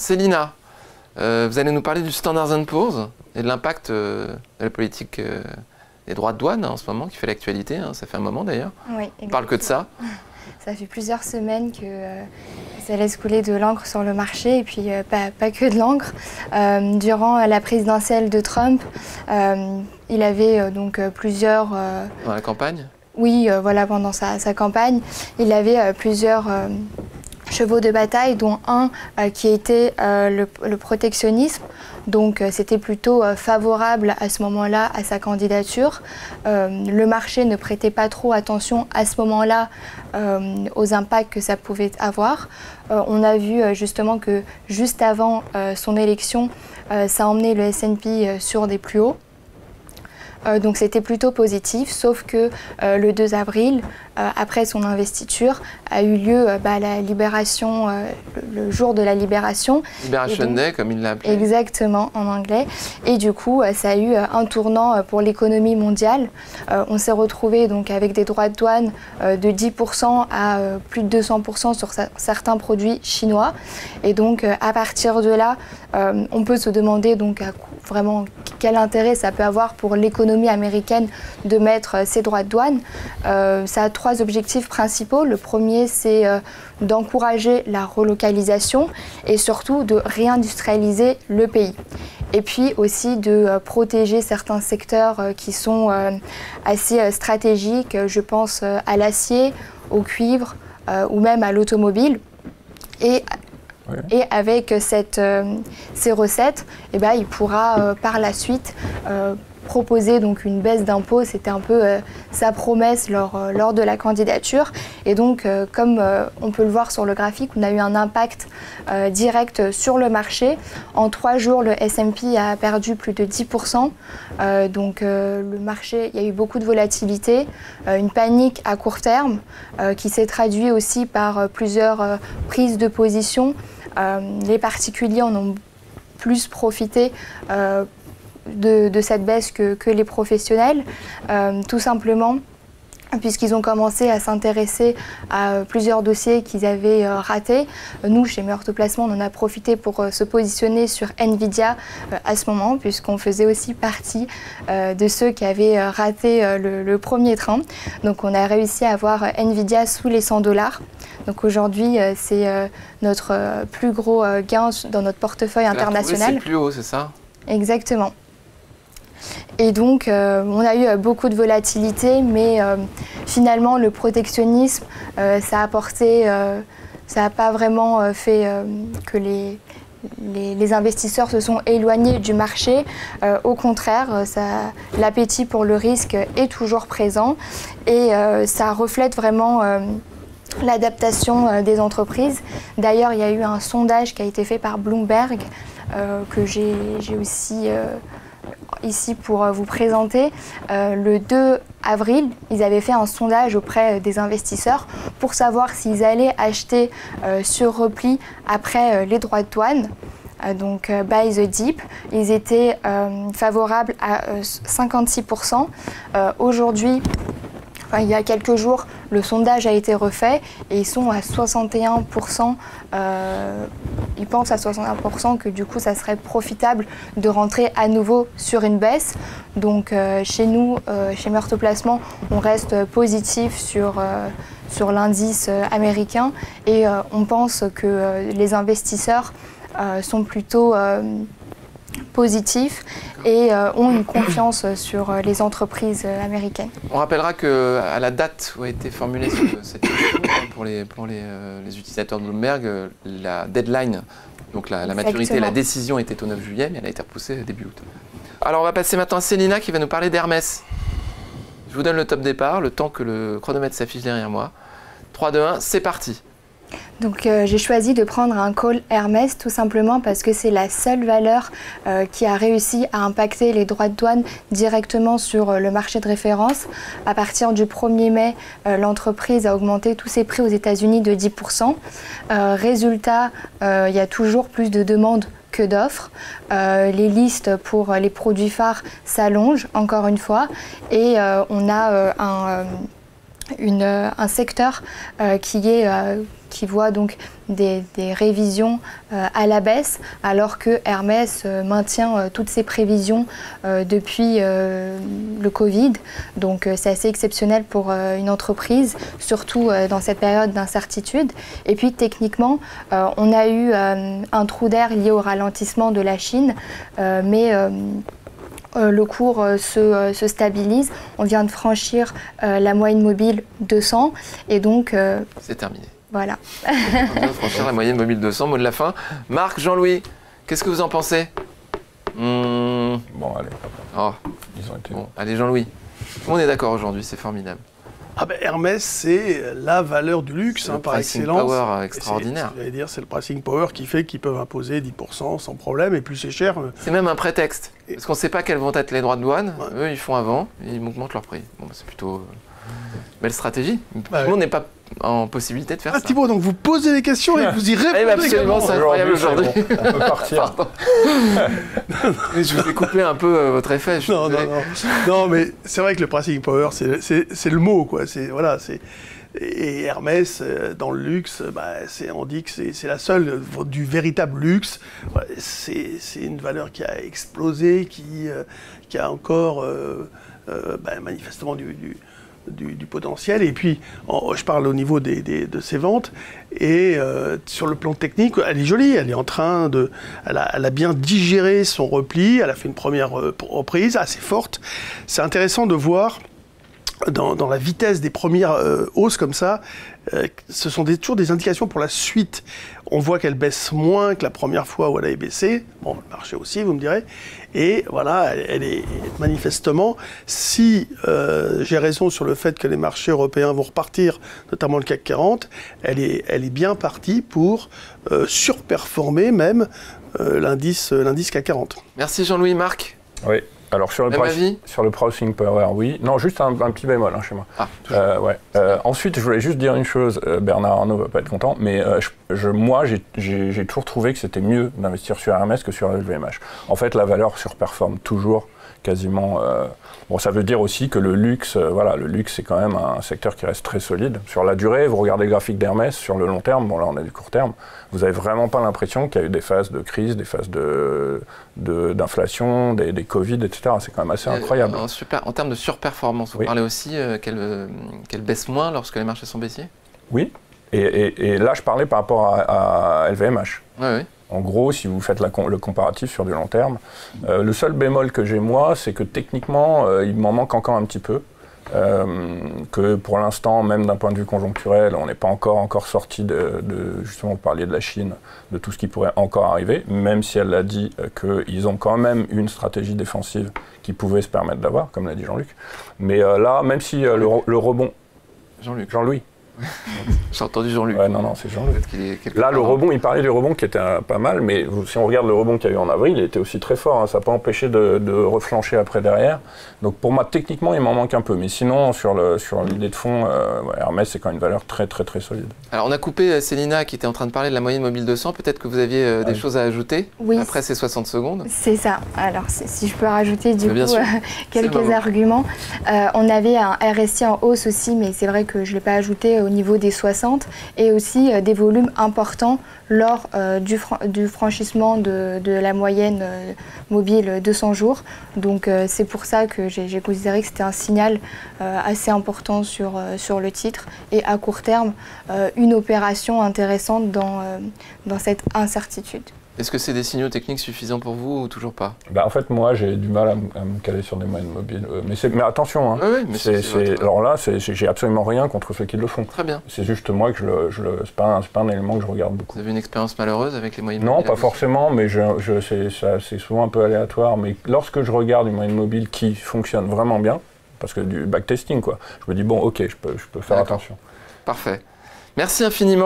Célina, vous allez nous parler du Standard & Poor's et de l'impact de la politique des droits de douane en ce moment, qui fait l'actualité, hein, ça fait un moment d'ailleurs. Oui, on parle que de ça. Ça fait plusieurs semaines que ça laisse couler de l'encre sur le marché, et puis pas que de l'encre. Durant la présidentielle de Trump, il avait donc plusieurs... Dans la campagne? Oui, voilà, pendant sa campagne, il avait plusieurs chevaux de bataille, dont un qui était le protectionnisme. Donc c'était plutôt favorable à ce moment-là à sa candidature. Le marché ne prêtait pas trop attention à ce moment-là aux impacts que ça pouvait avoir. On a vu justement que juste avant son élection, ça a emmené le S&P sur des plus hauts. Donc c'était plutôt positif, sauf que le 2 avril, après son investiture, a eu lieu la libération, le jour de la libération. Liberation Day, comme il l'a appelé. Exactement, en anglais. Et du coup, ça a eu un tournant pour l'économie mondiale. On s'est retrouvé donc avec des droits de douane de 10% à plus de 200% sur certains produits chinois. Et donc, à partir de là, on peut se demander donc vraiment quel intérêt ça peut avoir pour l'économie américaine de mettre ces droits de douane. Ça a trois objectifs principaux. Le premier, c'est d'encourager la relocalisation et surtout de réindustrialiser le pays. Et puis aussi de protéger certains secteurs qui sont assez stratégiques. Je pense à l'acier, au cuivre ou même à l'automobile. Et avec ces recettes, eh ben, il pourra par la suite proposer donc une baisse d'impôts. C'était un peu sa promesse lors de la candidature. Et donc, comme on peut le voir sur le graphique, on a eu un impact direct sur le marché. En 3 jours, le S&P a perdu plus de 10%. Donc, le marché, il y a eu beaucoup de volatilité, une panique à court terme qui s'est traduite aussi par plusieurs prises de position. Les particuliers en ont plus profité de cette baisse que les professionnels, tout simplement puisqu'ils ont commencé à s'intéresser à plusieurs dossiers qu'ils avaient ratés. Nous, chez Meilleur Taux Placement, on en a profité pour se positionner sur Nvidia à ce moment, puisqu'on faisait aussi partie de ceux qui avaient raté le premier train. Donc on a réussi à avoir Nvidia sous les 100 $. Donc aujourd'hui, c'est notre plus gros gain dans notre portefeuille international. C'est plus haut, c'est ça? Exactement. Et donc, on a eu beaucoup de volatilité, mais finalement, le protectionnisme, ça a apporté, ça n'a pas vraiment fait que les investisseurs se sont éloignés du marché. Au contraire, l'appétit pour le risque est toujours présent et ça reflète vraiment l'adaptation des entreprises. D'ailleurs, il y a eu un sondage qui a été fait par Bloomberg que j'ai aussi ici pour vous présenter. Le 2 avril, ils avaient fait un sondage auprès des investisseurs pour savoir s'ils allaient acheter sur repli après les droits de douane. Donc buy the dip, ils étaient favorables à 56%. Aujourd'hui, il y a quelques jours, le sondage a été refait et ils sont à 61%. Ils pensent à 61% que du coup, ça serait profitable de rentrer à nouveau sur une baisse. Donc chez nous, chez Meilleur Taux Placement, on reste positif sur l'indice américain et on pense que les investisseurs sont plutôt positifs et ont une confiance sur les entreprises américaines. On rappellera qu'à la date où a été formulée cette question pour les utilisateurs de Bloomberg, la deadline, donc la maturité, la décision était au 9 juillet, mais elle a été repoussée début août. Alors on va passer maintenant à Célina qui va nous parler d'Hermès. Je vous donne le top départ, le temps que le chronomètre s'affiche derrière moi. 3, 2, 1, c'est parti. Donc j'ai choisi de prendre un call Hermès tout simplement parce que c'est la seule valeur qui a réussi à impacter les droits de douane directement sur le marché de référence. À partir du 1er mai, l'entreprise a augmenté tous ses prix aux États-Unis de 10%. Résultat, il y a toujours plus de demandes que d'offres. Les listes pour les produits phares s'allongent encore une fois et on a un secteur qui voit donc des révisions à la baisse, alors que Hermès maintient toutes ses prévisions depuis le Covid. Donc c'est assez exceptionnel pour une entreprise, surtout dans cette période d'incertitude. Et puis techniquement, on a eu un trou d'air lié au ralentissement de la Chine, mais le cours se stabilise. On vient de franchir la moyenne mobile 200 et donc... c'est terminé. Voilà. On vient de franchir la moyenne mobile 200, mot de la fin. Marc, Jean-Louis, qu'est-ce que vous en pensez? Bon, allez. Oh. Ils ont été... Bon, allez, Jean-Louis. On est d'accord aujourd'hui, c'est formidable. Ah ben, Hermès, c'est la valeur du luxe par excellence. C'est le pricing power extraordinaire. C'est le pricing power qui fait qu'ils peuvent imposer 10% sans problème, et plus c'est cher. C'est même un prétexte, parce qu'on ne sait pas quels vont être les droits de douane. Ouais. Eux, ils font avant, et ils augmentent leur prix. Bon, c'est plutôt belle stratégie. Tout le monde n'est pas en possibilité de faire ça. Thibaut, donc vous posez des questions et vous y répondez. Absolument, c'est incroyable aujourd'hui. On peut partir. Je vous ai coupé un peu votre effet. Non, mais c'est vrai que le pricing power, c'est le mot, quoi. Voilà, et Hermès, dans le luxe, on dit que c'est la seule du véritable luxe. C'est une valeur qui a explosé, qui a encore manifestement du potentiel. Et puis, je parle au niveau de ses ventes. Et sur le plan technique, elle est jolie. Elle est en train de... Elle a bien digéré son repli. Elle a fait une première reprise assez forte. C'est intéressant de voir dans la vitesse des premières hausses comme ça, ce sont toujours des indications pour la suite. On voit qu'elle baisse moins que la première fois où elle avait baissé. Bon, le marché aussi, vous me direz. Et voilà, elle est manifestement, si j'ai raison sur le fait que les marchés européens vont repartir, notamment le CAC 40, elle est bien partie pour surperformer même l'indice CAC 40. Merci Jean-Louis. Marc. Oui. Alors sur le pricing power, oui. Non, juste un petit bémol chez moi. Ensuite, je voulais juste dire une chose. Bernard Arnault va pas être content, mais moi, j'ai toujours trouvé que c'était mieux d'investir sur Hermès que sur LVMH. En fait, la valeur surperforme toujours quasiment. Bon, ça veut dire aussi que le luxe, le luxe, c'est quand même un secteur qui reste très solide. Sur la durée, vous regardez le graphique d'Hermès, sur le long terme, bon là on a du court terme, vous n'avez vraiment pas l'impression qu'il y a eu des phases de crise, des phases d'inflation, des Covid, etc. C'est quand même assez incroyable. En termes de surperformance, vous parlez aussi qu'elle baisse moins lorsque les marchés sont baissiers? Oui. Et là, je parlais par rapport à LVMH. Oui. En gros, si vous faites le comparatif sur du long terme, le seul bémol que j'ai moi, c'est que techniquement, il m'en manque encore un petit peu. Que pour l'instant, même d'un point de vue conjoncturel, on n'est pas encore sorti justement, vous parliez de la Chine, de tout ce qui pourrait encore arriver, même si elle a dit qu'ils ont quand même une stratégie défensive qu'ils pouvaient se permettre d'avoir, comme l'a dit Jean-Luc. Mais là, même si le rebond... Jean-Louis. J'ai entendu Jean-Luc. Ouais, non, c'est Jean-Luc. Là, le rebond, il parlait du rebond qui était pas mal, mais si on regarde le rebond qu'il y a eu en avril, il était aussi très fort. Hein, ça n'a pas empêché de reflancher après derrière. Donc pour moi, techniquement, il m'en manque un peu. Mais sinon, sur l'idée de fond, Hermès, c'est quand même une valeur très, très, très solide. Alors, on a coupé Célina qui était en train de parler de la moyenne mobile 200. Peut-être que vous aviez des choses à ajouter après ces 60 secondes. C'est ça. Alors, si je peux rajouter du coup quelques arguments. On avait un RSI en hausse aussi, mais c'est vrai que je ne l'ai pas ajouté au niveau des 60 et aussi des volumes importants lors du franchissement de la moyenne mobile 200 jours. Donc c'est pour ça que j'ai considéré que c'était un signal assez important sur le titre et à court terme une opération intéressante dans cette incertitude. Est-ce que c'est des signaux techniques suffisants pour vous ou toujours pas? En fait, moi, j'ai du mal à me caler sur des moyennes mobiles. Mais attention, hein. Alors là, j'ai absolument rien contre ceux qui le font. Très bien. C'est juste moi que c'est pas un élément que je regarde beaucoup. Vous avez une expérience malheureuse avec les moyennes mobiles? Non, pas forcément, mais c'est souvent un peu aléatoire. Mais lorsque je regarde une moyenne mobile qui fonctionne vraiment bien, parce que du backtesting, quoi, je me dis, bon, ok, je peux faire attention. Parfait. Merci infiniment.